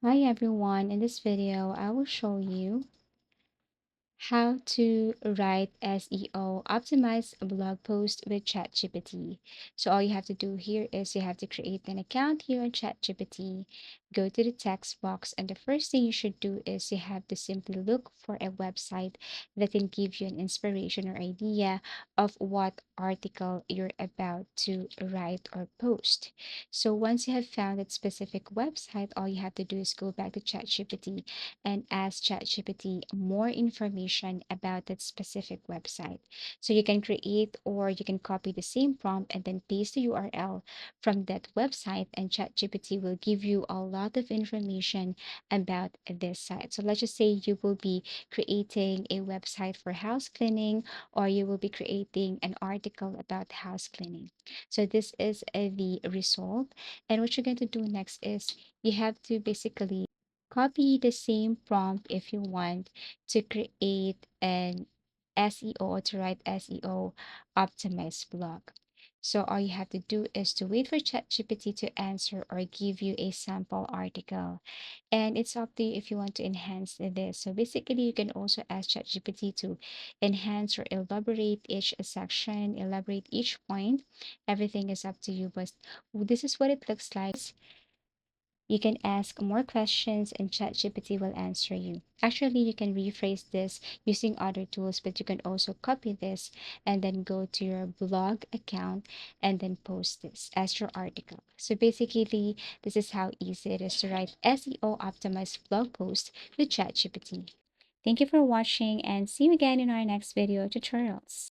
Hi everyone, in this video I will show you how to write SEO optimized blog post with ChatGPT. So all you have to do here is you have to create an account here on ChatGPT, go to the text box, and the first thing you should do is you have to simply look for a website that can give you an inspiration or idea of what article you're about to write or post. So once you have found that specific website, all you have to do is go back to ChatGPT and ask ChatGPT more information about that specific website. So you can create or you can copy the same prompt and then paste the URL from that website, and ChatGPT will give you a lot of information about this site. So let's just say you will be creating a website for house cleaning, or you will be creating an article about house cleaning. So this is the result. And what you're going to do next is you have to basically copy the same prompt if you want to create an SEO or to write SEO optimized blog. So all you have to do is to wait for ChatGPT to answer or give you a sample article. And it's up to you if you want to enhance this. So basically, you can also ask ChatGPT to enhance or elaborate each section, elaborate each point. Everything is up to you, but this is what it looks like. You can ask more questions and ChatGPT will answer you. Actually, you can rephrase this using other tools, but you can also copy this and then go to your blog account and then post this as your article. So basically, this is how easy it is to write SEO optimized blog post with ChatGPT. Thank you for watching and see you again in our next video tutorials.